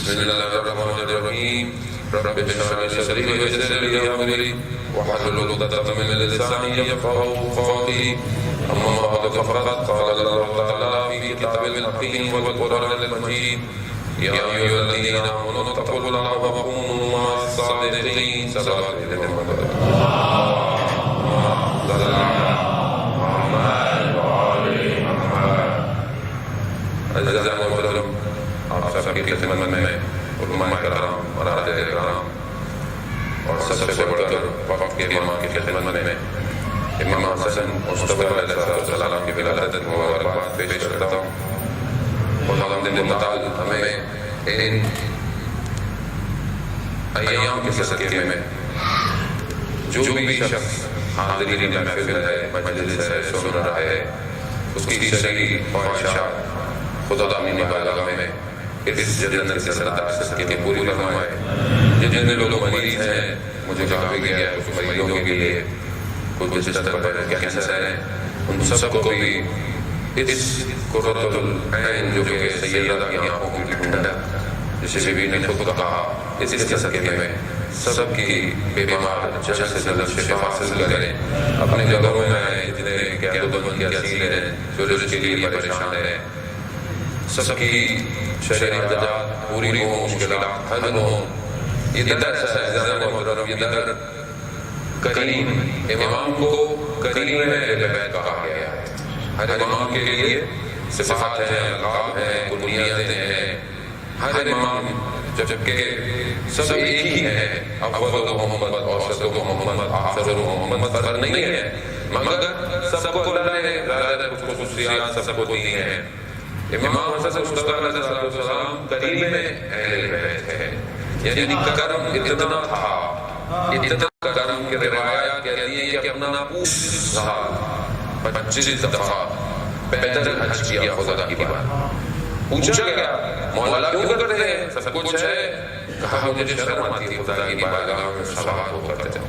بسم الله الرحمن الرحيم رب اشرح لي صدري ويسر لي امري واحلل عقدة من لساني يفقهوا قولي اما بعد فقد قال الله تعالى في كتابه الحكيم والقرآن المجيد يا ايها الذين امنوا اتقوا الله وكونوا مع الصادقين صلوات آپ سب کی خدمت میں علماء کرام مراد کرام اور سب سے بڑھ کر وقت کے امام کی خدمت میں امام حسن مصطفیٰ علیہ السلام کی ولادت مبارکباد پیش کرتا ہوں۔ خداوند متعال ہمیں ان ایام کے صدقے میں جو بھی شخص حاضرین محفل ہے، مجلس ہے، سن رہا ہے، اس کی شرعی خواہشات خدا تعالی بارگاہ میں اس جنت سے سردار کے پوری فرمائے۔ جتنے لوگ مریض ہیں، مجھے کہا بھی گیا ہے اس مریضوں کے لیے کچھ بستر پر کینسر ہے، ان سب کو بھی اس قرۃ العین جو کہ سیدہ کی آنکھوں کی ٹھنڈک، جسے بھی نے خود کہا، اس کے صدقے میں سب کی بیمار جلد سے جلد شفا حاصل کریں۔ اپنے گھروں میں آئے جنہیں قیادت کی اسیر ہیں، جو رزق کے لیے پریشان ہیں، سب کی شرعی حاجات پوری ہوں، مشکلات حل ہوں۔ ادھر ایسا ہے محترم، ادھر کریم امام کو کریم اہل بیت کہا گیا ہے۔ ہر امام کے لیے صفات ہیں، القاب ہیں، بنیادیں ہیں۔ ہر امام جبکہ سب ایک ہی ہے، اول محمد، اوسط محمد، آخر محمد، فرق نہیں ہے، مگر سب کو اللہ نے زیادہ خصوصیات سب کو دی ہیں۔ امام حسن مصطفیٰ علیہ السلام کریم اہل بیت ہے، یعنی کرم اتنا تھا، اتنا کرم کہ روایات کہتی ہیں کہ اپنا پوچھ سال 25 دفعہ پیدل حج کیا خدا کی بات۔ پوچھا گیا مولا کیوں کرتے ہیں؟ سب کچھ ہے، کہا مجھے شرم آتی ہے خدا کی بارگاہ میں سوال ہو کرتے ہیں۔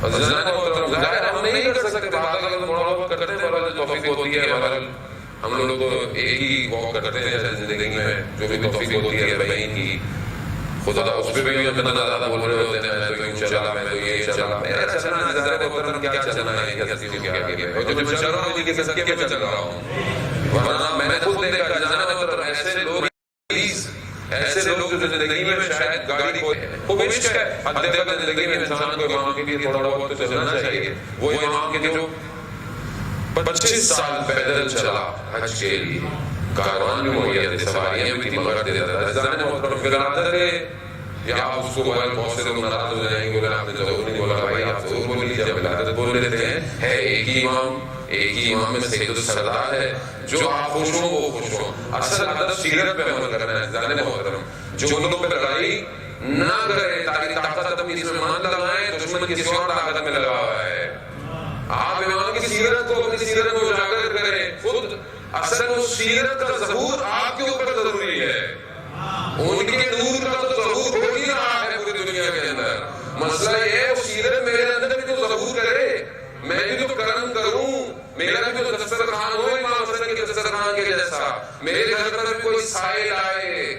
عزیزان محترم، ظاہر ہم نہیں کر سکتے، بعض اگر مولا کرتے ہیں، بہرحال توفیق ہوتی ہے، بہرحال ہم لوگ تو ایک ہی واک کرتے ہیں زندگی میں، جو بھی توفیق ہوتی ہے بہین کی، خدا اس پہ بھی اتنا زیادہ بول رہے ہوتے ہیں، تو یوں چلا، میں تو یہ چلا، میرا چلنا نظر محترم کیا چلنا ہے، کیا چیز کیا ہے، اور جو میں چل رہا ہوں جن کے صدقے میں چل رہا ہوں، ورنہ میں نے خود دیکھا جانا محترم ایسے لوگ ایسے لوگ جو زندگی میں شاید گاڑی کو عشق ہے، حد تک زندگی میں انسان کو امام کے لیے تھوڑا بہت تو چلنا چاہیے، وہ امام کے جو 25 سال پیدل چلا حج کے لیے، کاروان بھی مہیا تھے، سواریاں بھی تھی، مگر دیتا تھا۔ عزیزان محترم، پھر آتا ہے یا آپ اس کو بہت سے لوگ ناراض ہو جائیں گے، بولے آپ نے ضرور نہیں بولا، بھائی آپ ضرور بول لیجیے، ولادت بول لیتے ہیں، ہے ایک ہی امام میں سید السردار ہے، جو آپ خوش ہوں وہ خوش ہوں۔ اصل ادب سیرت پہ عمل کرنا ہے عزیزان محترم، جو لوگ پہ لڑائی نہ کرے تاکہ طاقت اپنی اس میں مان لگائیں، دشمن کسی اور طاقت میں لگا ہوا ہے۔ آپ امام کی سیرت کو اپنی سیرت میں اجاگر کریں، خود اصل اس سیرت کا ظہور آپ کے اوپر ضروری ہے، ان کے نور کا تو ظہور ہو ہی رہا ہے پوری دنیا کے اندر۔ مسئلہ یہ ہے وہ سیرت میرے اندر بھی تو ظہور کرے، میں بھی تو کرم کروں، میرا بھی تو دسترخوان ہو امام حسن کے دسترخوان کے جیسا، میرے گھر پر کوئی سائل آئے۔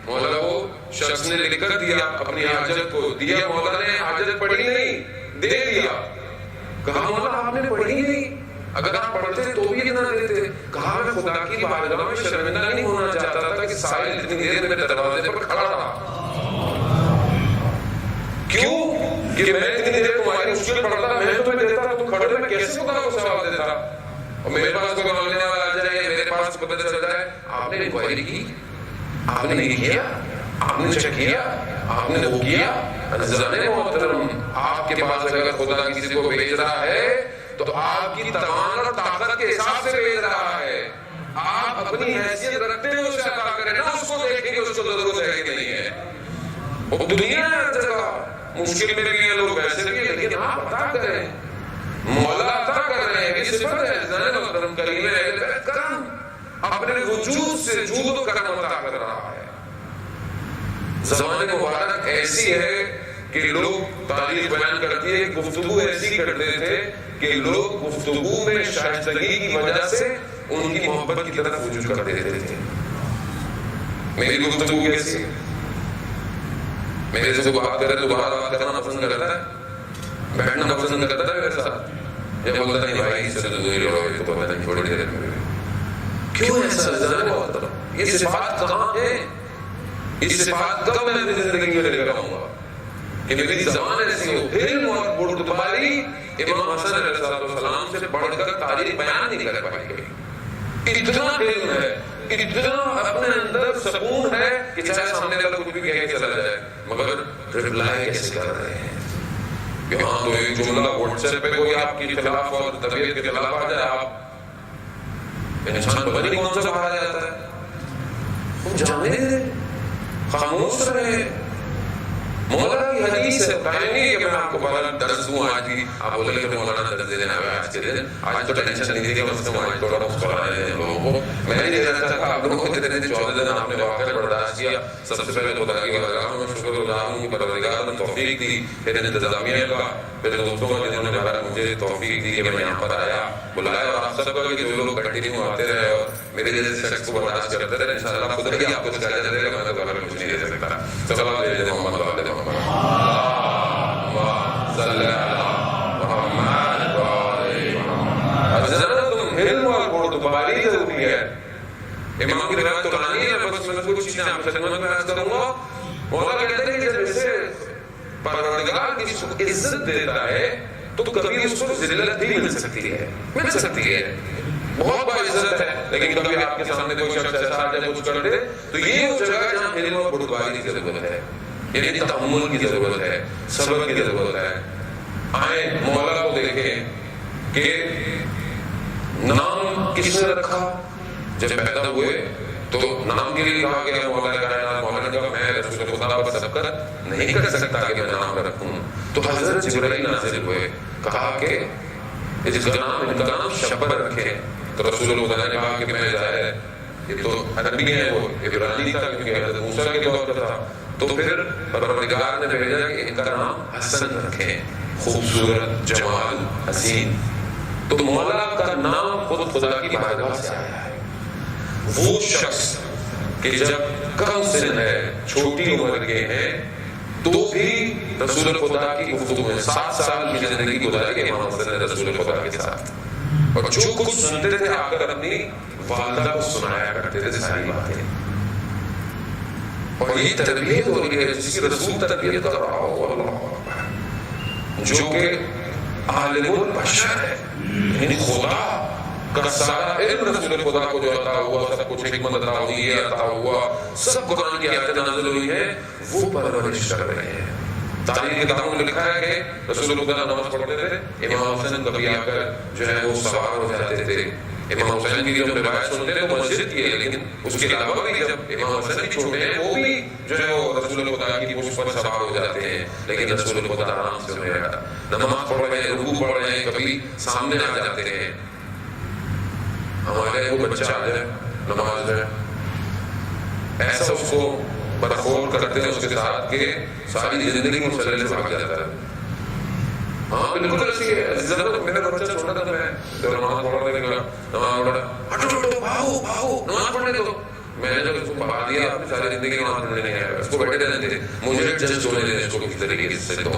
مولا وہ شخص نے لکھ کر دیا اپنی حاجت کو، دیا مولا نے، حاجت پڑھی نہیں، دے دیا۔ کہا مولا آپ نے پڑھی نہیں، اگر آپ پڑھتے تو بھی اتنا دیتے۔ کہا میں خدا کی بارگاہ میں شرمندہ نہیں ہونا چاہتا تھا کہ سائل اتنی دیر میرے دروازے پر کھڑا رہا۔ کیوں کہ میں اتنی دیر تمہاری مشکل پڑھتا، میں تمہیں دیتا، تم کھڑے، میں کیسے خدا کو سوال دیتا؟ اور میرے پاس کوئی مانگنے والا آ جائے، میرے پاس پتہ چلتا ہے آپ نے انکوائری کی، آپ نے یہ کیا، آپ نے چیک کیا، آپ نے وہ کیا۔ عزیزان محترم، آپ کے پاس اگر خدا کسی کو بھیج رہا ہے تو آپ کی توان اور طاقت کے حساب سے بھیج رہا ہے۔ آپ اپنی حیثیت رکھتے ہیں اسے عطا کریں، نہ اس کو دیکھیں کہ اس کو ضرورت ہے کہ نہیں ہے۔ وہ دنیا ہے ہر جگہ، مشکل میں بھی ہیں لوگ، ویسے بھی ہیں، لیکن آپ عطا کریں، مولا عطا کر رہے ہیں، یہ صفت ہے عزیزان محترم، کریم اہل بیت کرم، اپنے وجود سے جود و کرم عطا کر رہا ہے۔ زمان مبارک ایسی ہے کہ لوگ تاریخ بیان کرتی ہے، گفتگو ایسی کرتے تھے کہ لوگ گفتگو میں شائستگی کی وجہ سے ان کی محبت کی طرف رجوع کر دیتے تھے۔ میری گفتگو کیسی ہے؟ میرے سے بات کرے تو باہر بات کرنا پسند کرتا ہے، بیٹھنا پسند کرتا ہے میرے ساتھ، یا بولتا نہیں بھائی اس سے تو دوری رہو، یہ تو پتہ نہیں تھوڑی دیر میں کیوں ایسا جانے بہت طرح؟ یہ صفات کہاں ہے؟ یہ صفات کب میں اپنی زندگی میں لے کر آؤں گا کہ میری زبان ایسی ہو؟ علم اور بردباری امام حسن علیہ السلام سے بڑھ کر تاریخ بیان نہیں کر پائی گئی. اتنا علم ہے، اتنا اپنے اندر سکون ہے کہ چاہے سامنے والا کچھ بھی کہہ کے چلا جائے مگر ریپلائی کیسے کر رہے ہیں. یہاں تو ایک جملہ واٹس ایپ پہ کوئی آپ کی خلاف اور طبیعت کے خلاف آ جائے، آپ انسان پتہ نہیں کون سا باہر جاتا ہے. جانے دے، خاموش رہے. مولا کی حدیث ہے، کہیں نہیں کہ میں آپ کو بڑا درس دوں آج بھی، آپ بولے کہ مولانا درس دینے آئے آج کے دن، آج تو ٹینشن نہیں دی کہ مسلم آج تھوڑا مسکرانے ہیں لوگوں کو. میں نہیں دینا چاہتا آپ لوگوں کو اتنے 14 دن آپ نے واقعہ برداشت کیا. سب سے پہلے خدا کی بارگاہ میں شکر گزار ہوں کہ پروردگار نے توفیق دی، پھر انتظامیہ کا، پھر دوستوں کا جنہوں نے مجھے توفیق دی کہ میں یہاں پر آیا، بلایا، اور آپ سب کا کہ جو لوگ کنٹینیو آتے رہے اور میرے جیسے شخص کو برداشت کرتے رہے. انشاءاللہ خود ہی آپ کو سکھایا جائے گا، میں تو گھر میں کچھ نہیں دے سکتا. صلوات علی محمد و علی محمد. صلی محمد و علی محمد. اب ذرا تم علم اور بردباری ضروری ہے. امام کی روایت قرآنی ہے، بس میں کچھ چیزیں آپ سے خدمت میں عرض کروں گا. مولا کہتے ہیں کہ جب اسے پروردگار کسی کو عزت دیتا ہے تو کبھی اس کو ذلت بھی مل سکتی ہے، بہت بڑا عزت ہے، لیکن کبھی آپ کے سامنے کوئی شخص ایسا آ جائے کچھ کر دے تو یہ وہ جگہ جہاں علم اور بردباری کی ضرورت ہے، یعنی تحمل کی ضرورت ہے، صبر کی ضرورت ہے. آئیں مولا کو دیکھیں کہ نام کس نے رکھا. جب پیدا ہوئے تو نام کے لیے کہا گیا مولا کائنات. مولا نے کہا میں رسول خدا پر سب کر نہیں کر سکتا کہ میں نام رکھوں. تو حضرت جبرائیل نازل ہوئے، کہا کہ اس کا نام ان کا نام شبر رکھے. تو رسول خدا نے کہا کہ میں ظاہر ہے یہ تو عربی ہے، وہ عبرانی تھا کیونکہ حضرت موسیٰ کے دور کا تھا. تو پھر پروردگار نے بھیجا کہ ان کا نام حسن رکھیں، خوبصورت، جمال، حسین. تو مولا کا نام خود خدا کی بارگاہ سے آیا ہے. وہ شخص کہ جب کم سن ہے، چھوٹی عمر کے ہیں، تو بھی رسول خدا کی گفتگو میں 7 سال کی زندگی گزاری امام حسن نے رسول خدا کے ساتھ، اور جو کچھ سنتے تھے آ کر اپنی والدہ کو سنایا کرتے تھے ساری باتیں. اور یہ تربیت ہو رہی ہے جس کی رسول تربیت کر رہا ہو، جو کہ عالم البشر ہے، یعنی خدا کا سارا علم رسول خدا کو جو عطا ہوا، سب کچھ حکمت عطا ہوئی ہے، عطا ہوا، سب قرآن کی آیتیں نازل ہوئی ہیں، وہ پرورش کر رہے ہیں. تاریخ کتابوں میں لکھا ہے کہ رسول خدا نماز پڑھتے تھے، امام حسن کبھی آ کر جو ہے وہ سوار ہو جاتے تھے. امام حسین کی جو روایت سنتے ہیں وہ مسجد کی ہے، لیکن اس کے علاوہ بھی جب امام حسن بھی چھوٹے ہیں وہ بھی جو ہے وہ رسول خدا کی پشت پر سوار ہو جاتے ہیں. لیکن رسول خدا آرام سے نماز پڑھ رہے ہیں، رکوع پڑھ رہے ہیں، کبھی سامنے آ جاتے ہیں. ہمارے وہ بچہ آ جائے نماز میں، ایسا اس کو برخور کرتے ہیں اس کے ساتھ کہ ساری زندگی مسلسل سے بھاگ جاتا ہے. ہاں بالکل ایسی ہے. میرا بچہ چھوٹا تھا، میں نماز پڑھ رہے گا، نماز پڑھا، ہٹو ہٹو بھاگو بھاگو نماز پڑھنے دو. میں نے جب اس کو بھگا دیا، اپنی ساری زندگی نماز پڑھنے نہیں آیا، اس کو بیٹھے رہنے دے، مجھے ایڈجسٹ ہونے دے، اس کو کس طریقے سے تو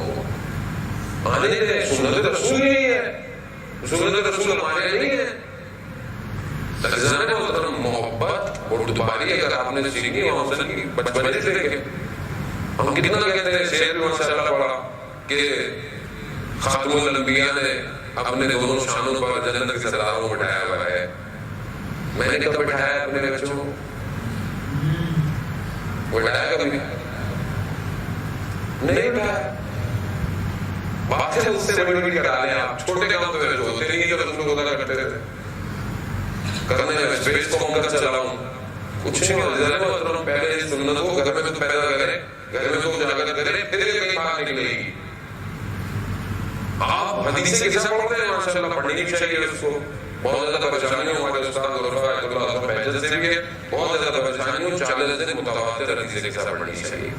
آنے دے. سنت رسول یہی ہے، سنت رسول ہمارے نہیں ہے. محبت بردباری اگر آپ نے سیکھی امام حسن کی بچپنے سے لے کے، ہم کتنا کہتے ہیں شعر بھی ماشاءاللہ پڑھا کہ خاتم الانبیاء نے اپنے دونوں شانوں پر جنت کے سرداروں کو بٹھایا ہوا ہے. میں نے کب بٹھایا اپنے بچوں کو؟ بٹھایا کبھی نہیں بٹھایا. بات ہے اس سے بڑی بڑی کرا لیں آپ، چھوٹے کام پہ بیٹھو. ہوتے نہیں کہ رسول خدا کرتے رہتے کرنے میں اسپیس کو ہم کر چلاؤں کچھ نہیں ہوتا. پہلے سنت کو گھر میں تو پیدا کریں، گھر میں تو اجاگر کریں، پھر کہیں باہر نکلے گی. آپ حدیث کے کیسا پڑھتے ہیں؟ ماشاءاللہ پڑھنی بھی چاہیے اس کو. بہت زیادہ پریشانی ہو ہمارے استاد غرفہ اللہ بہجت سے بھی ہے، بہت زیادہ پریشانی ہو 40 دن متواتر حدیث کے کیسا پڑھنی چاہیے.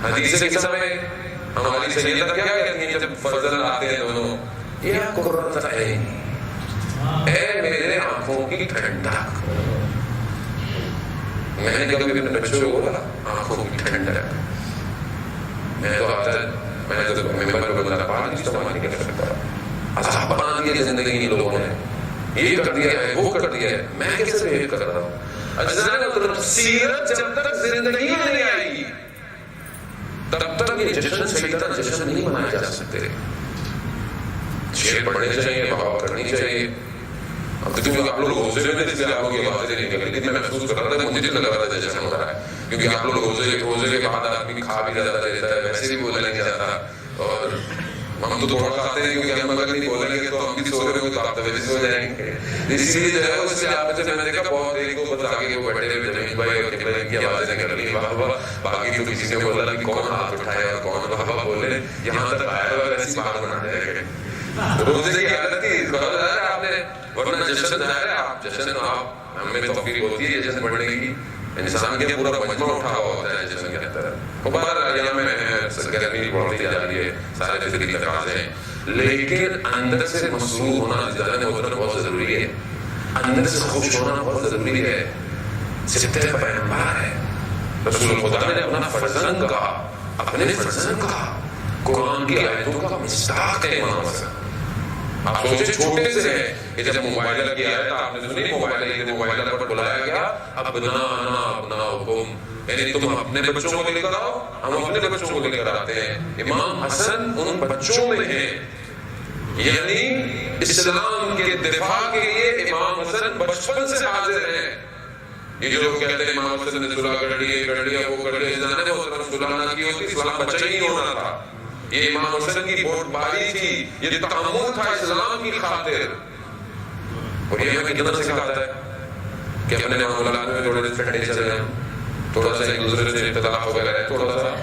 حدیث کے کیسا میں ہماری سیدہ کیا کہتی ہیں جب فضل آتے ہیں دونوں، یا قرۃ عین، اے میرے آنکھوں کی ٹھنڈک. میں نے کبھی اپنے بچوں کو بولا آنکھوں کی ٹھنڈک، میں تو آتا ہے میں تو ممبر پہ بندہ پانی استعمال نہیں کر سکتا، عذاب بنا دیا زندگی ان لوگوں نے، یہ کر دیا ہے وہ کر دیا ہے، میں کیسے بہیو کر رہا ہوں؟ اجزاء سیرت جب تک زندگی میں نہیں آئے گی تب تک یہ جشن سیدہ جشن نہیں منائے جا سکتے. شعر پڑھنے چاہیے، بغاوت کرنی چاہیے. اب کیونکہ آپ لوگ روزے میں اس لیے آپ لوگ یہ باتیں نہیں نکلتی، میں محسوس کر رہا تھا مجھے لگ رہا تھا جشن ہو رہا ہے، کیونکہ آپ لوگ روزے کے بعد آدمی کھا بھی زیادہ رہتا ہے، ویسے بھی بولا نہیں جاتا، اور ہم تو تھوڑا کھاتے ہیں کیونکہ ہم اگر نہیں بولیں گے تو ہم بھی سو رہے ہوں تو آپ تو ویسے ہو جائیں گے. اسی لیے جو ہے اس سے آپ میں نے دیکھا بہت ایک دو بس آگے وہ بیٹھے ہوئے جمیل بھائی اور قبلہ کی آوازیں نکل رہی، واہ واہ، باقی تو کسی نے بولا کہ کون ہاتھ اٹھائے اور کون واہ واہ بولے، یہاں تک آیا ہوا ایسی بات بنا جائے گا. روزے کی حالت تھی آپ نے، ورنہ جشن ظاہر ہے آپ جشن آپ ہمیں توفیق ہوتی ہے جشن پڑھنے کی، انسان کے پورا مجمع اٹھا ہوا ہوتا ہے جشن کے اندر. باہر ایام میں گرمی بڑھتی جا رہی ہے، سارے فکری تقاضے ہیں، لیکن اندر سے مسرور ہونا زیادہ محترم بہت ضروری ہے، اندر سے خوش ہونا بہت ضروری ہے. سبتے پیغمبر ہے، رسول خدا نے اپنا فرزند کہا، اپنے فرزند کہا، قرآن کی آیتوں کا مصداق ہے امام حسن. آپ سوچیں چھوٹے سے ہیں کہ جب موبائل کی آیت آپ نے سنی، موبائل پر بلایا گیا ابنانا ابناؤکم، یعنی تم اپنے بچوں کو لے کر آؤ، ہم اپنے بچوں کو لے کر آتے ہیں. امام حسن ان بچوں میں ہیں، یعنی اسلام کے دفاع کے لیے امام حسن بچپن سے حاضر ہیں. یہ جو لوگ کہتے ہیں امام حسن نے صلح کر لیا وہ کر لیا، جانے محترم صلح نہ کی ہوتی اسلام بچہ ہی نہیں ہونا تھا. یہ امام حسن کی بہت باری تھی، یہ تعامل تھا اسلام کی خاطر. اور یہ ہمیں کتنا سکھاتا ہے کہ اپنے معاملات میں تھوڑے سے ٹھنڈے چلیں، تھوڑا سا ایک دوسرے سے اختلاف وغیرہ ہے تھوڑا سا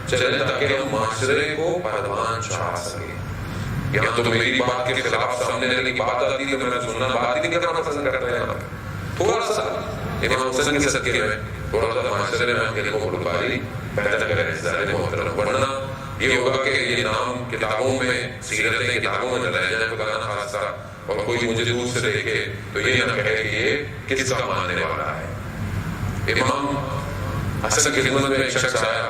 چلیں تاکہ ہم معاشرے کو پروان چڑھا سکیں. یہاں تو میری بات کے خلاف سامنے رہنے کی بات آتی ہے تو میں سننا بات ہی نہیں کرنا پسند کرتا ہے. تھوڑا سا امام حسن کے صدقے میں تھوڑا سا معاشرے میں ہم کو بڑھاری پیدا کریں سارے محترم، ورنہ یہ ہوگا کہ یہ نام کتابوں میں سیرتیں کتابوں میں رہ جائیں خدا نہ خاصہ، اور کوئی مجھے دور سے دیکھے تو یہ نہ کہے کہ یہ کس کا ماننے والا ہے. امام حسن کی خدمت میں ایک شخص آیا،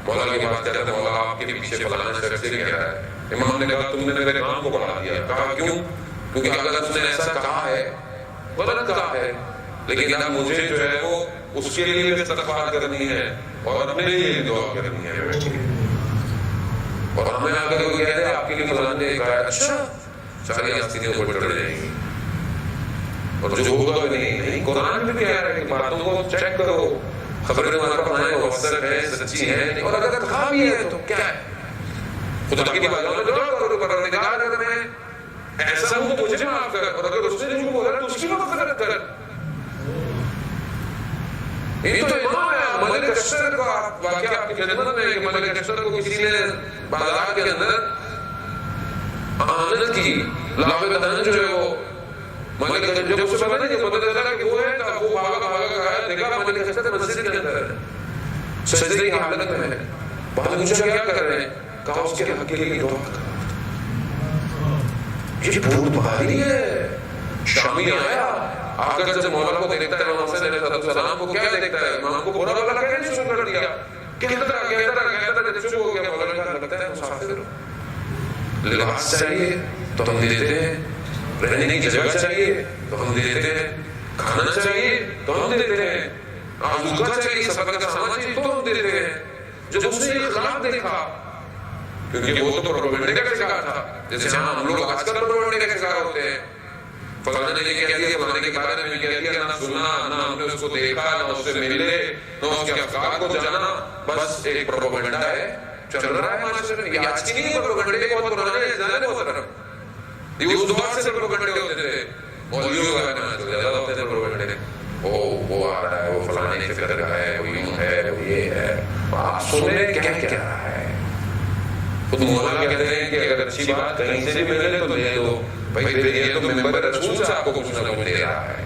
مولا کی بات کہتا ہے، مولا آپ کے پیچھے فلانا شخص سے کہہ رہا ہے. امام نے کہا تم نے میرے نام کو بڑھا دیا. کہا کیوں؟ کیونکہ اگر تم نے ایسا کہا ہے غلط کہا ہے، لیکن اب مجھے جو ہے وہ اس کے لیے استغفار کرنی ہے اور اپنے لیے دعا کرنی ہے. اور ہمیں آگے کوئی کہہ دے آپ کے لیے فلاں نے کہا اچھا ساری آستینیں اوپر چڑھ جائیں گی، اور جو ہوگا وہ نہیں. قرآن میں بھی کہہ رہا ہے کہ باتوں کو چیک کرو، خبریں ہمارا پڑھائیں موثر ہے سچی ہے، اور اگر کہا بھی ہے تو کیا ہے، خدا کی باتوں میں دعا کرو، پروردگار اگر میں ایسا ہوں تو مجھے معاف کر، اور اگر اس نے جو بولا تو اس کی مغفرت کر. یہ تو امام ہے. ملک اشتر کا واقعہ آپ کی خدمت میں ہے کہ ملک اشتر کو کسی نے بازار کے اندر آمد کی، لاوے جو ہے وہ ملک جب اس سے پتا نہیں پتا چلا کہ وہ ہے تو وہ بھاگا گیا، دیکھا ملک اشتر مسجد کے اندر ہے، سجدے کی حالت میں ہے. بعد پوچھا کیا کر رہے ہیں؟ کہا اس کے حق کے لیے دعا کر. یہ بہت بھاری ہے. شامی آیا آ کر جب مولا کو دیکھتا ہے امام حسن علیہ السلام کو کیا دیکھتا ہے؟ امام کو برا بلا کہنے شروع کر دیا، کہتا رہا جب چپ ہو گیا. مولا نے کہا لگتا ہے مسافر ہو، لباس چاہیے تو ہم دیتے ہیں، رہنے کی جگہ چاہیے تو ہم دیتے ہیں، کھانا چاہیے تو ہم دیتے ہیں، آزوقہ چاہیے سفر کا سامان چاہیے تو ہم دیتے ہیں. جب اس نے اخلاق دیکھا، کیونکہ وہ تو پروپیگنڈے کا شکار تھا، جیسے ہم لوگ آج کل پروپیگنڈے کا شکار ہوتے ہیں. فلانے نے یہ کہہ دیا، فلانے کے بارے میں کہہ دیا، نہ سننا، نہ ہم نے اس کو دیکھا، نہ اس سے ملے، نہ اس کے افکار کو جانا، بس ایک پروپیگنڈا ہے چل رہا ہے معاشرے میں. یہ آج کی نہیں پروپیگنڈے بہت پرانے ہیں، زیادہ محترم. یہ اس دور سے پروپیگنڈے ہوتے تھے، مولویوں کا نا جو زیادہ ہوتے تھے پروپیگنڈے. وہ آ رہا ہے، وہ فلانے کے فکر کا ہے، وہ یوں ہے، وہ یہ ہے. آپ سنیں کیا کہہ رہا ہے. خود مولا کہتے ہیں کہ اگر اچھی بات کہیں سے بھی ملے تو لے دو بھائی، پھر یہ تو ممبر رسول سے آپ کو کچھ نہ کچھ دے رہا ہے.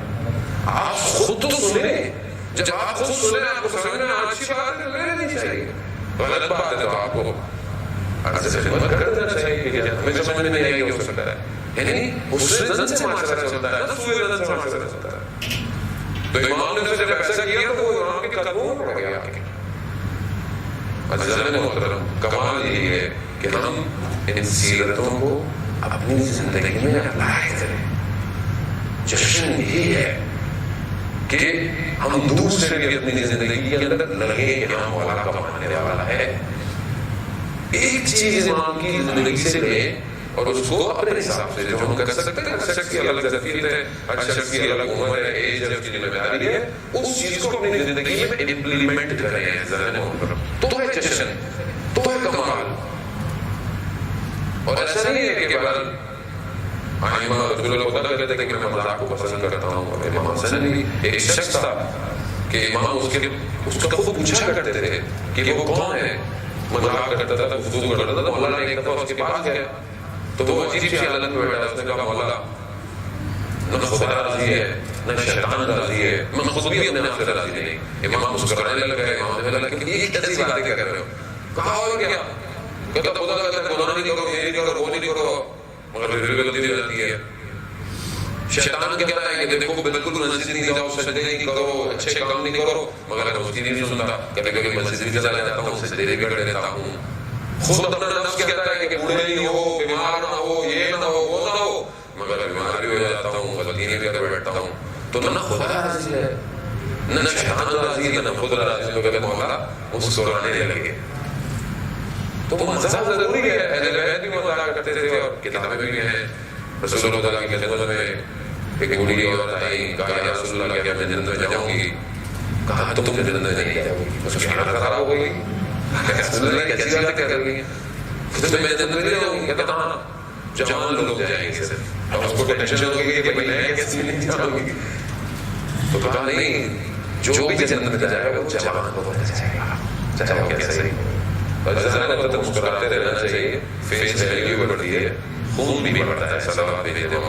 آپ خود تو سنیں، جب آپ خود سنیں آپ کو سمجھ میں اچھی بات ہے لے لینی چاہیے، غلط بات ہے تو آپ کو عرض سے خدمت کر دینا چاہیے کہ ہمیں سمجھ میں نہیں آئی ہو سکتا ہے. یعنی اس سے زن سے معاشرہ چلتا ہے، نہ سوئے زن سے معاشرہ چلتا ہے. تو امام نے جب ایسا کیا تو وہ امام کے قدموں میں پڑ گیا. عزیزان محترم، کمال یہ ہے کہ ہم ان سیرتوں کو اپنی زندگی میں اپلائی کریں. جشن یہی ہے کہ ہم دور سے بھی اپنی زندگی کے اندر لگے کہ ہم مولا کا ماننے والا ہے. ایک چیز امام کی زندگی سے لیں اور اس کو اپنے حساب سے جو ہم کر سکتے ہیں. ہر شخص کی الگ ظرفیت ہے، ہر شخص کی الگ عمر ہے، ایج ہے، اس کی ذمہ داری ہے. اس چیز کو اپنی زندگی میں امپلیمنٹ کریں. تو ہے جشن، تو ہے کمال. اور ایسا نہیں ہے کہ بہرحال امام رسول اللہ خدا کہتے تھے کہ میں مذاق کو پسند کرتا ہوں. امام حسن بھی ایک شخص تھا کہ امام اس کا خود پوچھا کرتے تھے کہ وہ کون ہے. مذاق کرتا تھا، گفتگو کرتا تھا. مولا نے ایک دفعہ اس کے پاس گیا تو وہ عجیب سی حالت میں بیٹھا. اس نے کہا مولا نہ خدا راضی ہے نہ شیطان راضی ہے، میں خود بھی اپنے آپ سے راضی نہیں. امام مسکرانے لگا. امام نے کہا کہ یہ کیسی باتیں کر رہے ہو؟ کہا اور کیا؟ کہتا خدا کہتا ہے گناہ نہیں کرو، یہ نہیں کرو، وہ نہیں کرو، مگر پھر غلطی ہو جاتی ہے. شیطان کہتا ہے کہ دیکھو بالکل مسجد نہیں جاؤ، سجدے نہیں کرو، اچھے کام نہیں کرو، مگر میں اس کی نہیں سنتا. کبھی کبھی مسجد بھی چلا جاتا ہوں، سجدے بھی کر لیتا ہوں. خود اپنا نفس کہتا ہے کہ بوڑھے نہیں ہو، بیمار نہ ہو، یہ نہ ہو، وہ نہ ہو، مگر بیمار بھی ہو جاتا ہوں، غلطی بھی کر بیٹھتا ہوں. تو نہ خدا راضی ہے نہ شیطان راضی ہے نہ خود راضی. تو کہتے مولا مسکرانے لگے. تو مزاح ضروری ہے. اہل بیت بھی مزاح کرتے تھے اور کتابیں بھی ہیں. رسول اللہ کی خدمت میں ایک بوڑھی عورت آئی. کہا یا رسول اللہ کیا میں جنت میں جاؤں گی؟ کہا تم جنت میں نہیں جاؤ گی. اس کی حالت خراب ہو گئی. رسول اللہ کیسی باتیں کر رہی ہیں؟ میں جنت میں نہیں جاؤں گی. کہتا ہاں جوان لوگ جائیں گے صرف. اب اس کو ٹینشن ہو گئی کہ میں کیسی نہیں جاؤں گی. تو کہا نہیں، جو بھی جنت میں جائے گا وہ جوان ہو جائے گا، چاہے وہ کیسے ہی. مسکراتے رہنا چاہیے. فیس ویلیو بھی بڑھتی ہے، خون بھی بڑھتا ہے. صلوات بھیجتے ہیں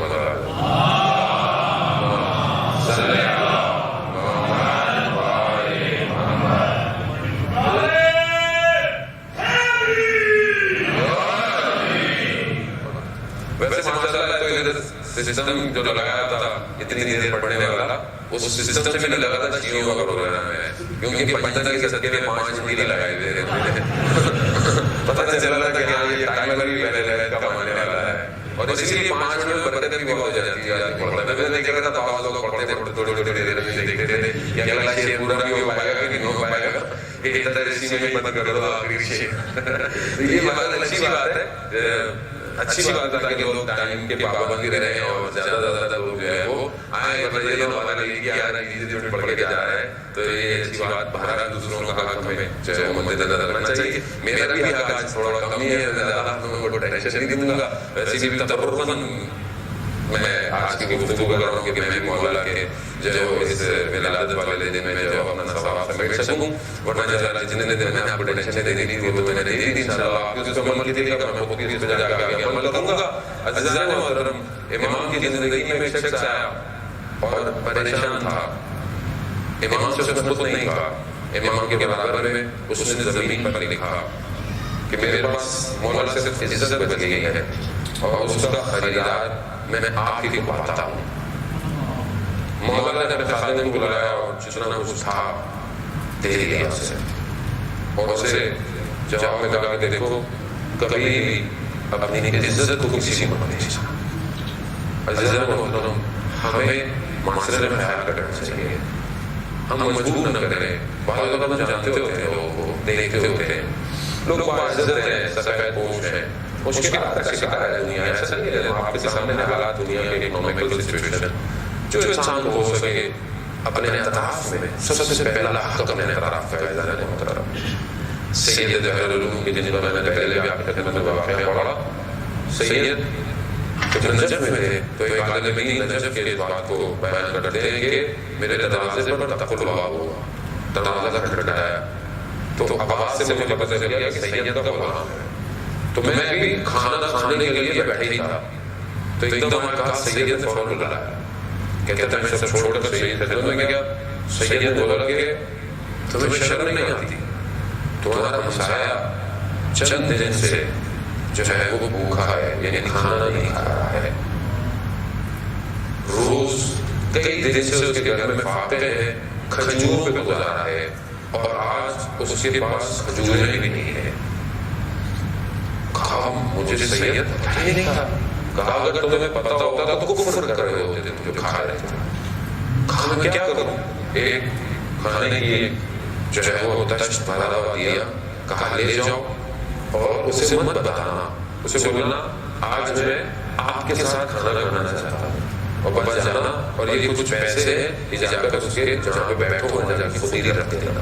ویسے ماشاء اللہ. تو ادھر سسٹم جو لگایا تھا اتنی دیر پڑھنے والا، اس سسٹم سے بھی لگا تھا چیزوں کا پروگرام ہے. کیونکہ پنجتن کے صدقے میں 5 ہندی لگائے ہوئے تھے. پتہ چلا تھا کہ ہاں یہ ٹائمر بھی پہلے کم آنے والا ہے. اور اسی لیے 5 میں برکت بھی بہت ہو جاتی ہے. میں دیکھ رہا تھا بعض لوگ پڑھتے پڑھتے تھوڑی دیر میں دیکھتے تھے کہ اگلا شعر پورا بھی ہو پائے گا کہ نہیں ہو پائے گا. ایک طرح اسی میں مت کر دو آخری شعر. یہ بات اچھی بات ہے. اچھی بات ہے کہ لوگ ٹائم کے پابند رہے اور زیادہ زیادہ لوگ جو ہے وہ آئے. یہ ہمارے لیے کیا رہا ہے جو پڑھ کے جا رہا ہے. تو یہ اچھی بات. بہرحال دوسروں کا حق ہمیں جو ہے مد نظر رکھنا چاہیے. میرا بھی حق آج تھوڑا کم ہی ہے، زیادہ میں کو ٹینشن نہیں دوں گا. ویسے بھی تبرکاً میں آج کی گفتگو کر رہا ہوں کہ میں بھی مولا کے جو اس ولادت والے دن میں جو اپنا ثواب سمیٹ سکوں. ورنہ جتنے دن میں آپ کو ٹینشن دینی تھی وہ تو میں نے دے دی. انشاءاللہ آپ کی اس عمل کی دل کا میں خود کی اس پہ جا کے عمل کروں گا. عزیزان محترم، امام کی زندگی میں ایک شخص آیا اور پریشان تھا. امام سے اس نے خود نہیں کہا. امام کے برابر میں اس نے زمین پر لکھا کہ میرے پاس مولا سے صرف عزت بچ گئی ہے اور اس کا خریدار میں آپ ہی کو پاتا ہوں. مولا نے اپنے خادم کو بلایا اور جتنا کچھ تھا دے دیا اسے. اور اسے جواب میں کہا کہ دیکھو کبھی بھی اپنی عزت کو کسی کو مت دیجیے. عزیزان محترم، ہمیں معاشرے میں خیال کرنا چاہیے. ہم مجبور نہ کریں. بعض اوقات ہم جانتے ہوتے ہیں، لوگوں کو دیکھتے ہوتے ہیں، لوگ باعزت ہیں، سفید پوش ہیں، مشکلات کا شکار ہے دنیا. ایسا نہیں ہے. آپ کے سامنے حالات دنیا کے اکنامیکل سچویشن جو انسان کو ہو سکے اپنے اعتراف میں سب سے پہلا حق اپنے اعتراف کا ہے. محترم سید اہل العلوم کے جن پر میں نے پہلے بھی آپ کے خدمت میں واقعہ پڑھا، سید جب نجف میں تھے تو ایک عالم دین نجف کے اس بات کو بیان کرتے ہیں کہ میرے دروازے پر تقل ہوا ہوا، دروازہ کھٹکھٹایا تو آواز سے مجھے پتہ چلا کہ سید کا غلام ہے. تو میں بھی کھانا کھانے کے لیے بیٹھا ہی تھا تو ایک دم میں کہا سید نے فوراً بلایا. کہتے ہیں میں سب چھوڑ کر سید خدمت میں گیا. سید نے بولا کہ تمہیں شرم نہیں آتی؟ تمہارا ہمسایہ چند دن سے جو ہے وہ بھوکا ہے، یعنی کھانا نہیں کھا رہا ہے. روز کئی دن سے اس کے گھر میں فاقے ہیں، کھجوروں پہ گزارا ہے، اور آج اس کے پاس کھجوریں بھی نہیں ہے. کہا مجھے سید پتہ ہی نہیں تھا. کہا اگر تمہیں پتہ ہوتا تو کفر کر رہے ہوتے تم جو کھا رہے تھے. کہا میں کیا کروں؟ ایک کھانے کی جو ہے وہ تشت بھرا ہوا دیا، کہا لے جاؤ اور اسے مت بتانا، اسے بولنا آج میں آپ کے ساتھ کھانا کھانا چاہتا ہوں، اور بس جانا، اور یہ کچھ پیسے ہیں یہ جا کر اس کے جہاں پہ بیٹھو وہاں جا کے خود ہی رکھ دینا.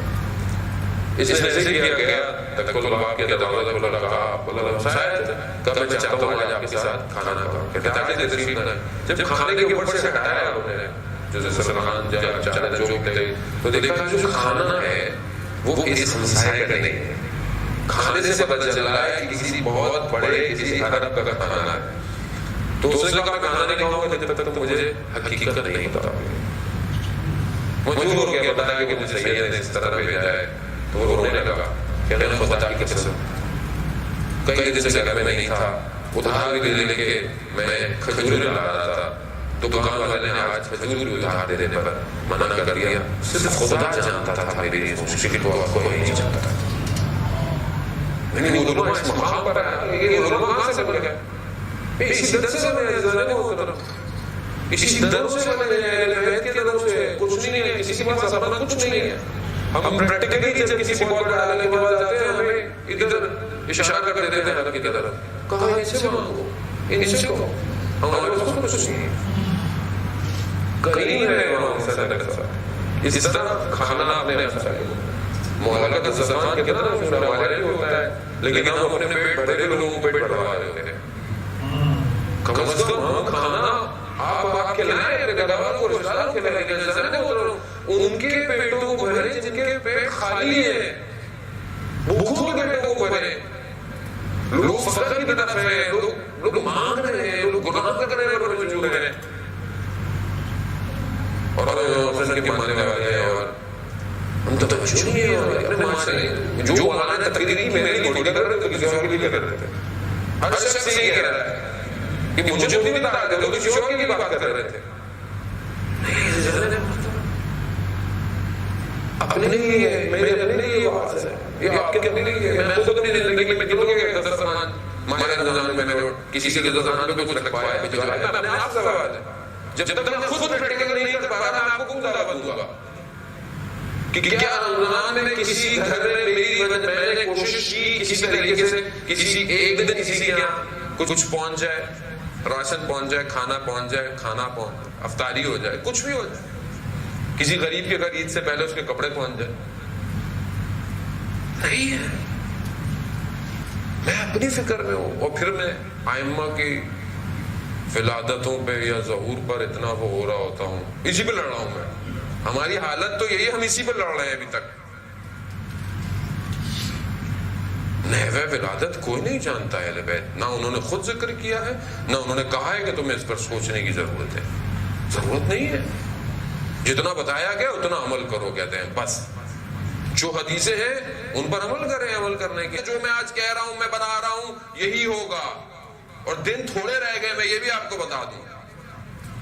اس نے ایسے کیا گیا، تقل باپ کے دروازہ کھولا، کہا بولا شاید کب میں چاہتا ہوں آج آپ کے ساتھ کھانا کھاؤں. کہتے آگے تشریف لائیں. جب کھانے کے اوپر سے ہٹایا انہوں نے جو سلمان چاہتا جو تھے، تو دیکھا جو کھانا ہے وہ اس ہمسائے کا نہیں ہے. کھانے سے پتہ چل رہا ہے کہ کسی بہت بڑے کسی عرب کا کھانا ہے. تو اس نے کہا کھانا نہیں کھاؤں گا جب تک مجھے حقیقت نہیں پتا. مجبور ہو گیا بتایا کہ مجھے سید نے اس طرح بھیجا ہے. تو وہ رونے لگا کہ میں خدا کی قسم کئی دن سے گھر میں نہیں تھا، ادھار بھی لے کے میں کھجور لا رہا تھا، تو دکان والے نے آج کھجور ادھار دینے پر منع کر دیا. صرف خدا جانتا تھا میری اس مشکل کو، اور کوئی نہیں جانتا تھا. لیکن یہ علماء اس مقام پر آیا، یہ علماء کہاں سے بن گئے؟ اسی درس سے میں زیادہ ہوتا رہا، اسی درس سے میں اہل کے درس سے کچھ نہیں ہے، کسی کے پاس اپنا کچھ نہیں ہے. ہم پریکٹیکلی جب کسی بال ڈالنے کے بعد آتے ہیں ہمیں ادھر اشارہ کر دیتے ہیں حرم کی طرف، کہا ان سے مانگو، ان سے کہو، ہمارے پاس کچھ نہیں ہے. کہیں نہیں رہے وہاں اس طرح کھانا اپنے محلہ کا زبان کتنا ہمارے لیے ہوتا ہے، لیکن ہم اپنے پیٹ بھرے لوگوں کو پیٹ بھروا رہے ہوتے ہیں. کم از کم ہم کھانا آپ کھلائیں، اپنے گھر والوں کو رشتہ داروں کھلائیں گے، جیسا نہیں بول رہا ہوں ان کے پیٹوں کو بھرے جن کے پیٹ خالی ہیں، بھوکوں کے پیٹوں کو بھرے. لوگ فقر کی طرف ہیں، لوگ مانگ رہے ہیں، لوگ گناہ کر رہے ہیں اور رجوع ہیں، اور حسن کے ماننے والے ہیں، اور ہم تو توجہ نہیں ہے اپنے معاشرے جو مولانا تقریری میرے لیے تھوڑی کر رہے تھے، کسی اور کے لیے کر رہے تھے. ہر شخص یہ کہہ رہا ہے کہ مجھے جو بھی بتا رہے تھے کسی اور کی بات کر رہے تھے. اپنے لیے میرے اپنے لیے یہ بات ہے، یہ آپ کے اپنے لیے ہے. میں خود اپنی زندگی میں کتنوں کے دسترخوان ماہر رمضان میں نے کسی کے دسترخوان پہ کچھ رکھوایا ہے، جو ہے اپنے آپ سے بات ہے. جب تک میں خود پریکٹیکل نہیں کر پا رہا میں آپ کو کون دعوت دوں گا کہ کیا رمضان میں کسی گھر میں میری وجہ میں نے کوشش کی کسی طریقے سے کسی ایک دن کسی کے یہاں کچھ پہنچ جائے، راشن پہنچ جائے، کھانا پہنچ جائے، کھانا افطاری ہو جائے، کچھ بھی ہو جائے، کسی غریب کے گھر عید سے پہلے اس کے کپڑے پہنچ جائے. نہیں ہے. میں اپنی فکر میں ہوں، اور پھر میں ائمہ کی ولادتوں پہ یا ظہور پر اتنا وہ ہو رہا ہوتا ہوں، اسی پہ لڑ رہا ہوں میں. ہماری حالت تو یہی، ہم اسی پہ لڑ رہے ہیں ابھی تک. نحوہ ولادت کوئی نہیں جانتا ہے اہل بیت، نہ انہوں نے خود ذکر کیا ہے، نہ انہوں نے کہا ہے کہ تمہیں اس پر سوچنے کی ضرورت ہے. ضرورت نہیں ہے، جتنا بتایا گیا اتنا عمل کرو کہتے ہیں. بس جو حدیثیں ہیں ان پر عمل کریں. عمل کرنے کی جو میں آج کہہ رہا ہوں، میں بتا رہا ہوں، یہی ہوگا. اور دن تھوڑے رہ گئے، میں یہ بھی آپ کو بتا دوں،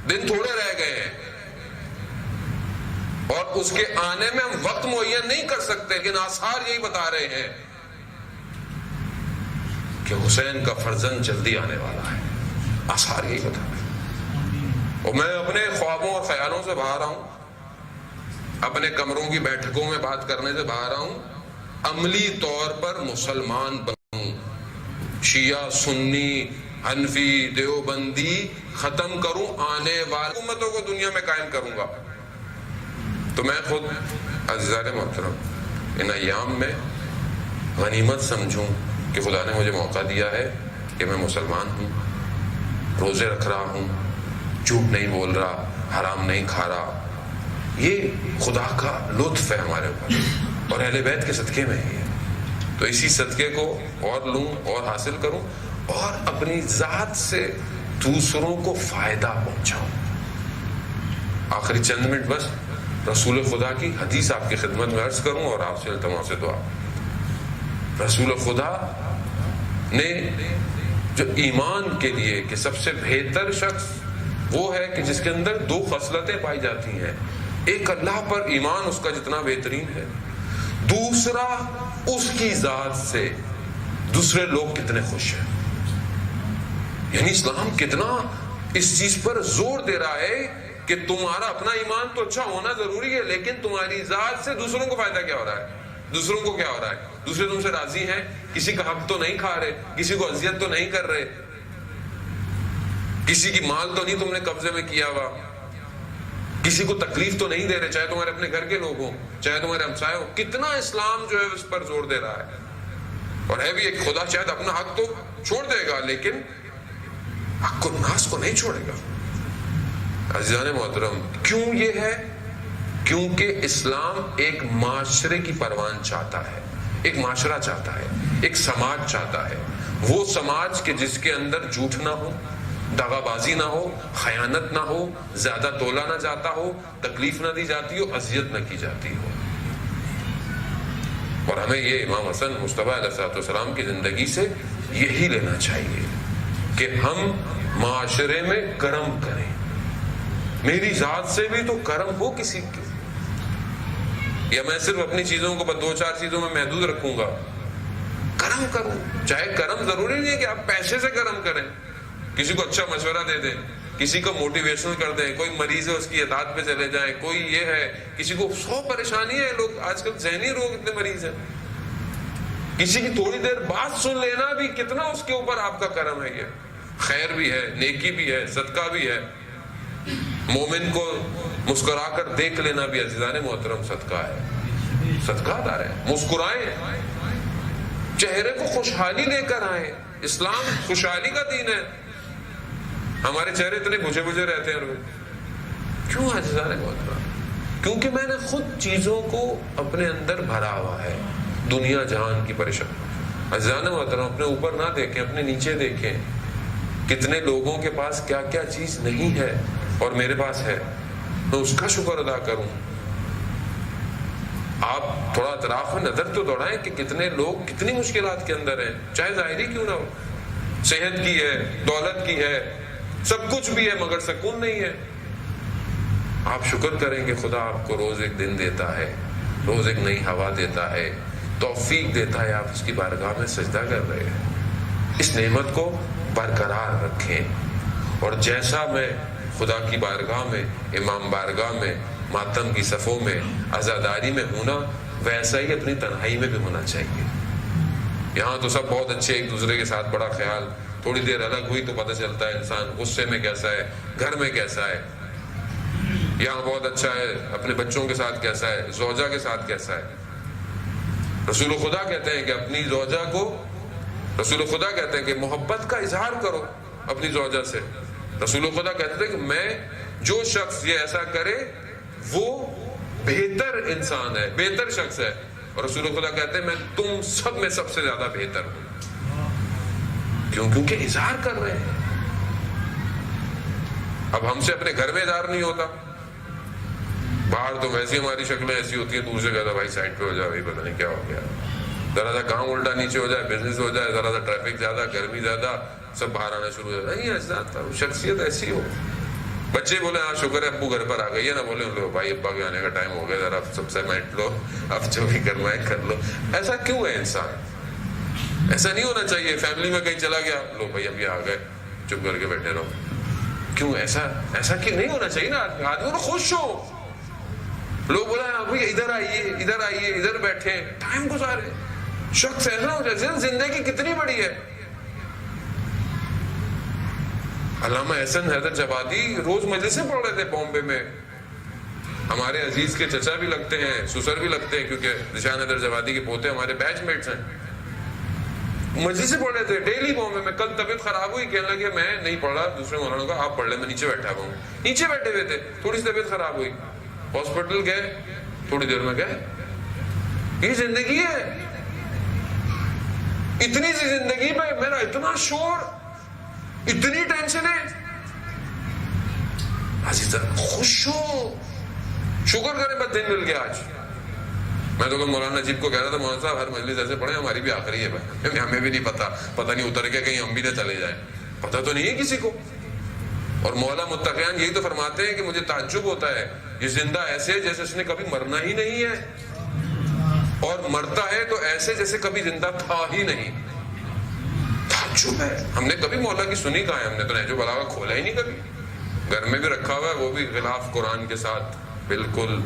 دن تھوڑے رہ گئے ہیں، اور اس کے آنے میں ہم وقت معین نہیں کر سکتے، لیکن آثار یہی بتا رہے ہیں کہ حسین کا فرزند جلدی آنے والا ہے. آثار یہی بتا رہے ہیں. اور میں اپنے خوابوں اور خیالوں سے باہر آؤں، اپنے کمروں کی بیٹھکوں میں بات کرنے سے باہر آؤں، عملی طور پر مسلمان بنوں، شیعہ سنی حنفی دیوبندی ختم کروں، آنے والی امتوں کو دنیا میں قائم کروں گا. تو میں خود عزیزان محترم ان ایام میں غنیمت سمجھوں کہ خدا نے مجھے موقع دیا ہے کہ میں مسلمان ہوں، روزے رکھ رہا ہوں، جھوٹ نہیں بول رہا، حرام نہیں کھا رہا. یہ خدا کا لطف ہے ہمارے اوپر، اور اہل بیت کے صدقے میں ہی ہے. تو اسی صدقے کو اور لوں اور حاصل کروں، اور اپنی ذات سے دوسروں کو فائدہ پہنچاؤں. آخری چند منٹ بس رسول خدا کی حدیث آپ کی خدمت میں عرض کروں اور آپ سے التماس سے دعا. رسول خدا نے جو ایمان کے لیے کہ سب سے بہتر شخص وہ ہے کہ جس کے اندر دو خصلتیں پائی جاتی ہیں. ایک اللہ پر ایمان اس کا جتنا بہترین ہے, دوسرا اس کی ذات سے دوسرے لوگ کتنے خوش ہیں. یعنی اسلام کتنا اس چیز پر زور دے رہا ہے کہ تمہارا اپنا ایمان تو اچھا ہونا ضروری ہے, لیکن تمہاری ذات سے دوسروں کو فائدہ کیا ہو رہا ہے, دوسروں کو کیا ہو رہا ہے, دوسرے تم سے راضی ہیں, کسی کا حق تو نہیں کھا رہے, کسی کو اذیت تو نہیں کر رہے, کسی کی مال تو نہیں تم نے قبضے میں کیا ہوا, کسی کو تکلیف تو نہیں دے رہے, چاہے تمہارے اپنے گھر کے لوگ ہوں, چاہے تمہارے ہمسائے ہوں. کتنا اسلام جو ہے اس پر زور دے رہا ہے. اور ہے بھی ایک خدا شاید اپنا حق تو چھوڑ دے گا, لیکن حق الناس کو نہیں چھوڑے گا. عزیزان محترم, کیوں یہ ہے؟ کیونکہ اسلام ایک معاشرے کی پروان چاہتا ہے, ایک معاشرہ چاہتا ہے, ایک سماج چاہتا ہے. وہ سماج کہ جس کے اندر جھوٹ نہ ہو, دغا بازی نہ ہو, خیانت نہ ہو, زیادہ تولا نہ جاتا ہو, تکلیف نہ دی جاتی ہو, اذیت نہ کی جاتی ہو. اور ہمیں یہ امام حسن مصطفیٰ علیہ السلام کی زندگی سے یہی لینا چاہیے کہ ہم معاشرے میں کرم کریں. میری ذات سے بھی تو کرم ہو کسی کی, یا میں صرف اپنی چیزوں کو دو چار چیزوں میں محدود رکھوں گا. کرم کروں, چاہے کرم ضروری نہیں ہے کہ آپ پیسے سے کرم کریں, کسی کو اچھا مشورہ دے دیں, کسی کو موٹیویشن کر دیں, کوئی مریض ہے اس کی اطاعت پہ چلے جائیں, کوئی یہ ہے, کسی کو 100 پریشانی ہے, لوگ آج کل ذہنی روگ اتنے مریض ہیں, کسی کی تھوڑی دیر بات سن لینا بھی کتنا اس کے اوپر آپ کا کرم ہے. یہ خیر بھی ہے, نیکی بھی ہے, صدقہ بھی ہے. مومن کو مسکرا کر دیکھ لینا بھی عزیزان محترم صدقہ ہے, صدقہ دار ہے. مسکرائیں, چہرے کو خوشحالی لے کر آئیں. اسلام خوشحالی کا دین ہے. ہمارے چہرے اتنے بجھے بجھے رہتے ہیں روز. کیوں عزیزان محترم؟ کیونکہ میں نے خود چیزوں کو اپنے اندر بھرا ہوا ہے, دنیا جہان کی پریشانی. عزیزان محترم, اپنے اوپر نہ دیکھیں, اپنے نیچے دیکھیں. کتنے لوگوں کے پاس کیا کیا چیز نہیں ہے اور میرے پاس ہے, میں اس کا شکر ادا کروں. آپ تھوڑا اطراف میں نظر تو دوڑائیں کہ کتنے لوگ کتنی مشکلات کے اندر ہیں, چاہے ظاہری کیوں نہ ہو. صحت کی ہے, دولت کی ہے, سب کچھ بھی ہے, مگر سکون نہیں ہے. آپ شکر کریں کہ خدا آپ کو روز ایک دن دیتا ہے, روز ایک نئی ہوا دیتا ہے, توفیق دیتا ہے, آپ اس کی بارگاہ میں سجدہ کر رہے ہیں. اس نعمت کو برقرار رکھیں. اور جیسا میں خدا کی بارگاہ میں, امام بارگاہ میں, ماتم کی صفوں میں, عزاداری میں ہوں نا, ویسا ہی اپنی تنہائی میں بھی ہونا چاہیے. یہاں تو سب بہت اچھے, ایک دوسرے کے ساتھ بڑا خیال, تھوڑی دیر الگ ہوئی تو پتہ چلتا ہے انسان غصے میں کیسا ہے, گھر میں کیسا ہے. یہاں بہت اچھا ہے, اپنے بچوں کے ساتھ کیسا ہے, زوجہ کے ساتھ کیسا ہے. رسول خدا کہتے ہیں کہ اپنی زوجہ کو, رسول خدا کہتے ہیں کہ محبت کا اظہار کرو اپنی زوجہ سے. رسول خدا کہتے ہیں کہ میں, جو شخص یہ ایسا کرے وہ بہتر انسان ہے, بہتر شخص ہے. اور رسول خدا کہتے ہیں میں تم سب میں سب سے زیادہ بہتر ہوں. کیوں؟ کیونکہ اظہار کر رہے ہیں. اب ہم سے اپنے گھر میں اظہار نہیں ہوتا, باہر تو ویسی ہماری شکلیں ایسی ہوتی ہیں, دور سے کہتا بھائی سائڈ پہ ہو جائے, بھائی پتہ نہیں کیا ہو گیا, ذرا سا کام الٹا نیچے ہو جائے, بزنس ہو جائے, ذرا سا ٹریفک زیادہ, گرمی زیادہ, سب باہر آنا شروع ہو جاتا ہے. نہیں ایسا شخصیت ایسی ہو. بچے بولے ہاں شکر ہے ابو گھر پر آ گئی ہے, نہ بولے لو بھائی ابا کے آنے کا ٹائم ہو گیا, ذرا سب سے بیٹھ لو, اب جو بھی کرنا ہے کر لو. ایسا کیوں ہے انسان؟ ایسا نہیں ہونا چاہیے. فیملی میں کہیں چلا گیا, لو بھائی اب یہ آ گئے, چپ کر کے بیٹھے رہو. کیوں ایسا کیوں نہیں ہونا چاہیے نا. آدمی کو خوش ہو, لوگ بولا بھائی ادھر آئیے, ادھر آئیے, ادھر بیٹھے, ٹائم گزارے. شخص ایسا ہو جائے. زندگی کتنی بڑی ہے. علامہ احسن حیدر جوادی روز مجلسیں پڑھ رہے تھے بامبے میں. ہمارے عزیز کے چچا بھی لگتے ہیں, سسر بھی لگتے ہیں, کیونکہ ذیشان حیدر جوادی کے پوتے ہمارے بیچ میٹس ہیں. مجلسیں پڑھ رہے تھے ڈیلی بامبے میں. کل طبیعت خراب ہوئی, کہنے لگے میں نہیں پڑھ رہا, دوسرے مولانا کا آپ پڑھ لیں, میں نیچے بیٹھا ہوا ہوں. نیچے بیٹھے ہوئے تھے, تھوڑی سی طبیعت خراب ہوئی, ہاسپٹل گئے, تھوڑی دیر میں گئے. یہ زندگی ہے. اتنی سی زندگی میں میرا اتنا شور, اتنی ٹینشن ہے. خوش ہو, شکر کریں بس دن مل گیا آج. میں تو مولانا نجیب کو کہہ رہا تھا, مولانا صاحب ہر مجلس ایسے پڑھیں, ہماری بھی آخری ہے بھائی, ہمیں بھی نہیں پتہ نہیں اتر کے کہیں ہم بھی نہ چلے جائیں. پتہ تو نہیں ہے کسی کو. اور مولا متقیان یہی تو فرماتے ہیں کہ مجھے تعجب ہوتا ہے یہ زندہ ایسے ہے جیسے اس نے کبھی مرنا ہی نہیں ہے، اور مرتا ہے تو ایسے جیسے کبھی زندہ تھا ہی نہیں۔ تعجب ہے، ہم نے کبھی مولا کی سنی کہاں ہے؟ ہم نے تو نہج البلاغہ کھولا ہی نہیں کبھی، گھر میں بھی رکھا ہوا ہے، وہ بھی خلاف قرآن کے ساتھ، بالکل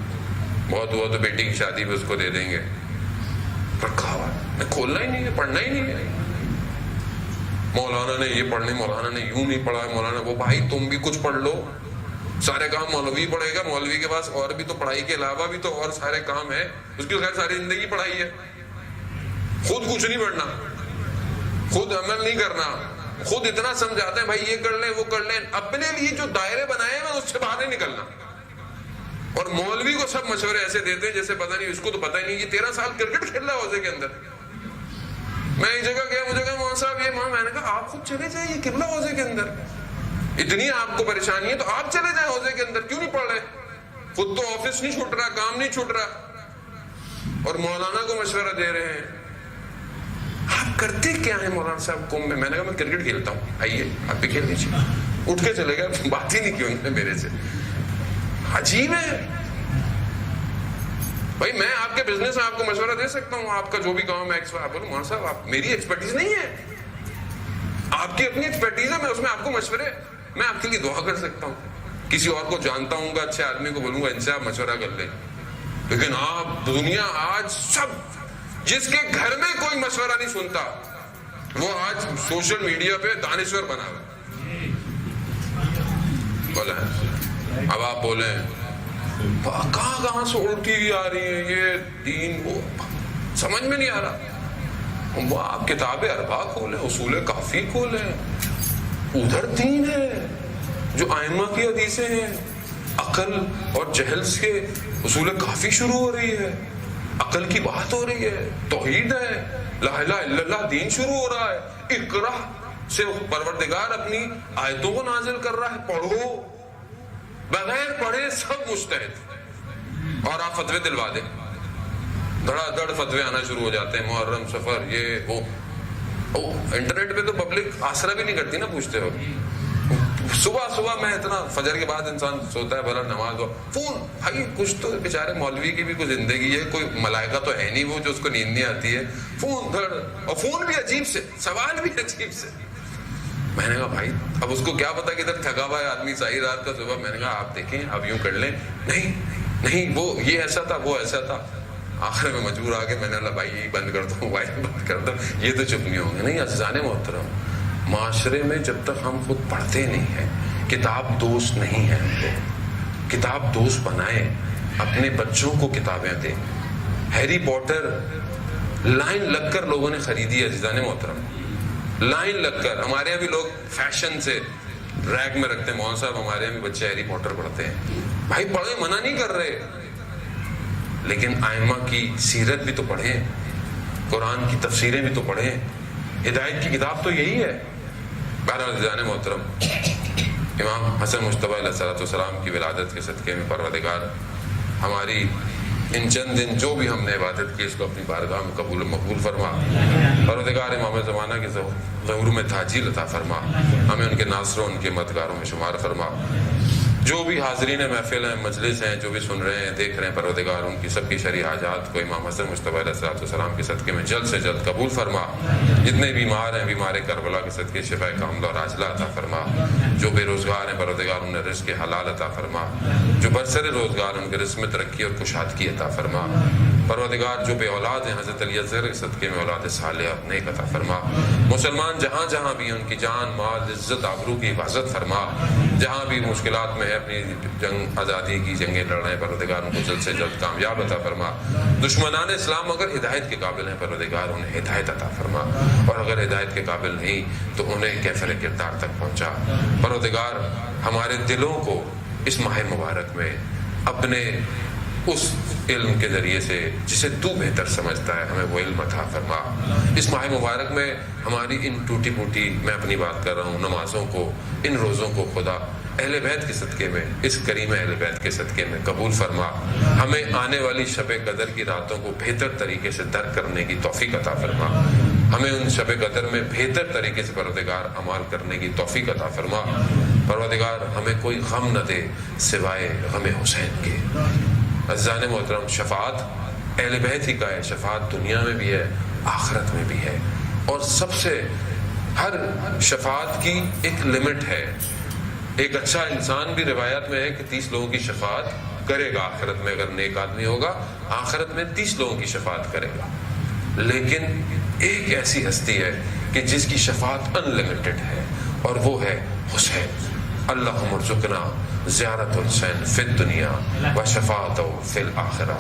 بہت ہوا تو بیٹی کی شادی پہ اس کو دے دیں گے، رکھا ہوا ہے، کھولنا ہی نہیں ہے، پڑھنا ہی نہیں ہے۔ مولانا نے یہ پڑھنے، مولانا نے یوں نہیں پڑھا، مولانا وہ بھائی تم بھی کچھ پڑھ لو، سارے کام مولوی پڑھے گا، مولوی کے پاس اور بھی تو پڑھائی کے علاوہ بھی تو اور سارے کام ہیں، اس کی خیر ساری زندگی پڑھائی ہے، خود کچھ نہیں پڑھنا، خود عمل نہیں کرنا، خود اتنا سمجھاتے ہیں بھائی یہ کر لیں وہ کر لیں، اپنے لیے جو دائرے بنائے ہیں اس سے باہر نہیں نکلنا، اور مولوی کو سب مشورے ایسے دیتے ہیں جیسے پتہ نہیں، اس کو تو پتہ ہی نہیں، یہ 13 سال کرکٹ کھیل رہا ہے حوضے کے اندر۔ میں ایک جگہ گیا، مجھے کہا مولانا صاحب یہ میں نے کہا آپ خود چلے جائیں، یہ قبلہ حوضے کے اندر، اتنی آپ کو پریشانی ہے تو آپ چلے جائیں حوضے کے اندر، کیوں نہیں پڑھ رہے؟ خود تو آفس نہیں چھوٹ رہا، کام نہیں چھوٹ رہا، اور مولانا کو مشورہ دے رہے ہیں۔ آپ کرتے کیا ہیں مولانا صاحب قوم میں؟ میں نے کہا میں کرکٹ کھیلتا ہوں، آئیے آپ بھی کھیل لیجیے، اٹھ کے چلے گئے، بات ہی نہیں کی انہوں نے میرے سے۔ عجیب ہے بھائی، میں آپ کے بزنس میں آپ کو مشورہ دے سکتا ہوں، آپ کا جو بھی کام ہے، آپ بولو مولانا صاحب آپ، میری ایکسپرٹیز نہیں ہے، آپ کی اپنی ایکسپرٹیز ہے، میں اس میں آپ کو مشورے، میں آپ کے لیے دعا کر سکتا ہوں، کسی اور کو جانتا ہوں گا اچھے آدمی کو بولوں گا ان سے آپ مشورہ کر لیں، لیکن آپ دنیا آج سب، جس کے گھر میں کوئی مشورہ نہیں سنتا وہ آج سوشل میڈیا پہ دانشور بنا ہوا بولیں۔ اب آپ بولیں کہاں سے الٹی آ رہی ہے یہ دین، وہ سمجھ میں نہیں آ رہا، وہ آپ کتاب اربع کھولیں، اصول کافی کھولیں، ادھر دین ہے جو ائمہ کی حدیثیں ہیں، عقل اور جہل سے اصول کافی شروع ہو رہی ہے، عقل کی بات ہو رہی ہے، توحید ہے، لا الہ الا اللہ دین شروع ہو رہا ہے، اقرا سے پروردگار اپنی آیتوں کو نازل کر رہا ہے، پڑھو، بغیر پڑھے سب مجتہد، اور آپ فتوے دلوا دیں، دھڑا دھڑ فتوے آنا شروع ہو جاتے ہیں، محرم سفر یہ وہ، انٹرنیٹ پہ تو پبلک آسرا بھی نہیں کرتی نا پوچھتے ہو، صبح میں اتنا فجر کے بعد انسان سوتا ہے بھلا نماز ہو، فون، بھائی کچھ تو بیچارے مولوی کی بھی کوئی زندگی ہے، کوئی ملائکہ تو ہے نہیں وہ جو اس کو نیند نہیں آتی ہے، فون دھڑ، اور فون بھی عجیب سے، سوال بھی عجیب سے۔ میں نے کہا بھائی اب اس کو کیا پتا کہ ادھر تھکا ہوا ہے آدمی ساری رات کا، صبح میں نے کہا آپ دیکھیں اب یوں کر لیں، نہیں وہ یہ ایسا تھا وہ ایسا تھا، آخر میں مجبور آ کے میں نے اللہ بھائی یہی بند کر دو، موبائل بند کر دو، یہ تو چپ نہیں ہوں گے۔ نہیں عزیزان محترم، معاشرے میں جب تک ہم خود پڑھتے نہیں ہیں، کتاب دوست نہیں ہے، ہم لوگ کتاب دوست بنائیں، اپنے بچوں کو کتابیں دیں۔ ہیری پوٹر لائن لگ کر لوگوں نے خریدی ہے عزیزان محترم، لائن لگ کر، ہمارے یہاں بھی لوگ فیشن سے ریک میں رکھتے ہیں، مولانا صاحب ہمارے یہاں بھی بچے ہیری پوٹر پڑھتے ہیں، بھائی پڑھیں، منع نہیں کر رہے، لیکن ائمہ کی سیرت بھی تو پڑھیں، قرآن کی تفسیریں بھی تو پڑھیں، ہدایت کی کتاب تو یہی ہے۔ بہرحال عزیزان محترم، امام حسن مجتبیٰ علیہ السلام کی ولادت کے صدقے میں پروردگار ہماری ان چند دن جو بھی ہم نے عبادت کی اس کو اپنی بارگاہ میں قبول و مقبول فرما، پروردگار امام زمانہ کے ظہور میں تاجیل عطا فرما، ہمیں ان کے ناصروں ان کے مددگاروں میں شمار فرما۔ جو بھی حاضرین محفل ہیں، مجلس ہیں، جو بھی سن رہے ہیں دیکھ رہے ہیں، پروردگار ان کی سب کی شرعی حاجات کو امام حسن مجتبیٰ علیہ السلام کے صدقے میں جلد سے جلد قبول فرما۔ جتنے بیمار ہیں بیمار کربلا کے صدقے شفا کاملہ اور عاجلہ عطا فرما۔ جو بے روزگار ہیں پروردگار انہیں رزق حلال عطا فرما۔ جو برسر روزگار ان کے رزق میں ترقی اور کشادگی عطا فرما۔ پروردگار جو بے اولاد ہیں حضرت علی اصغر کے صدقے میں اولاد صالحہ اور نیک عطا فرما۔ مسلمان جہاں جہاں بھی ان کی جان مال عزت آبرو کی حفاظت فرما۔ جہاں بھی مشکلات میں اپنی جنگ آزادی کی جنگیں لڑ رہے ہیں پروردگار ان کو جلد سے جلد کامیاب عطا فرما۔ دشمنان اسلام اگر ہدایت کے قابل ہیں پروردگار انہیں ہدایت عطا فرما، اور اگر ہدایت کے قابل نہیں تو انہیں کیفر کردار تک پہنچا۔ پروردگار ہمارے دلوں کو اس ماہ مبارک میں اپنے اس علم کے ذریعے سے جسے تو بہتر سمجھتا ہے ہمیں وہ علم عطا فرما۔ اس ماہ مبارک میں ہماری ان ٹوٹی پھوٹی، میں اپنی بات کر رہا ہوں، نمازوں کو، ان روزوں کو خدا اہل بیت کے صدقے میں، اس کریم اہل بیت کے صدقے میں قبول فرما۔ ہمیں آنے والی شب قدر کی راتوں کو بہتر طریقے سے درک کرنے کی توفیق عطا فرما۔ ہمیں ان شب قدر میں بہتر طریقے سے پروردگار عمل کرنے کی توفیق عطا فرما۔ پروردگار ہمیں کوئی غم نہ دے سوائے غم حسین کے۔ عزیزان محترم، شفاعت اہل بیت ہی کا ہے، شفاعت دنیا میں بھی ہے، آخرت میں بھی ہے، اور سب سے ہر شفاعت کی ایک لمٹ ہے۔ ایک اچھا انسان بھی روایت میں ہے کہ 30 لوگوں کی شفاعت کرے گا آخرت میں، اگر نیک آدمی ہوگا آخرت میں 30 لوگوں کی شفاعت کرے گا، لیکن ایک ایسی ہستی ہے کہ جس کی شفاعت ان لمیٹڈ ہے، اور وہ ہے حسین۔ اللہم ارزقنا زیارت الحسین فی الدنیا و شفاعتہ فی الآخرہ۔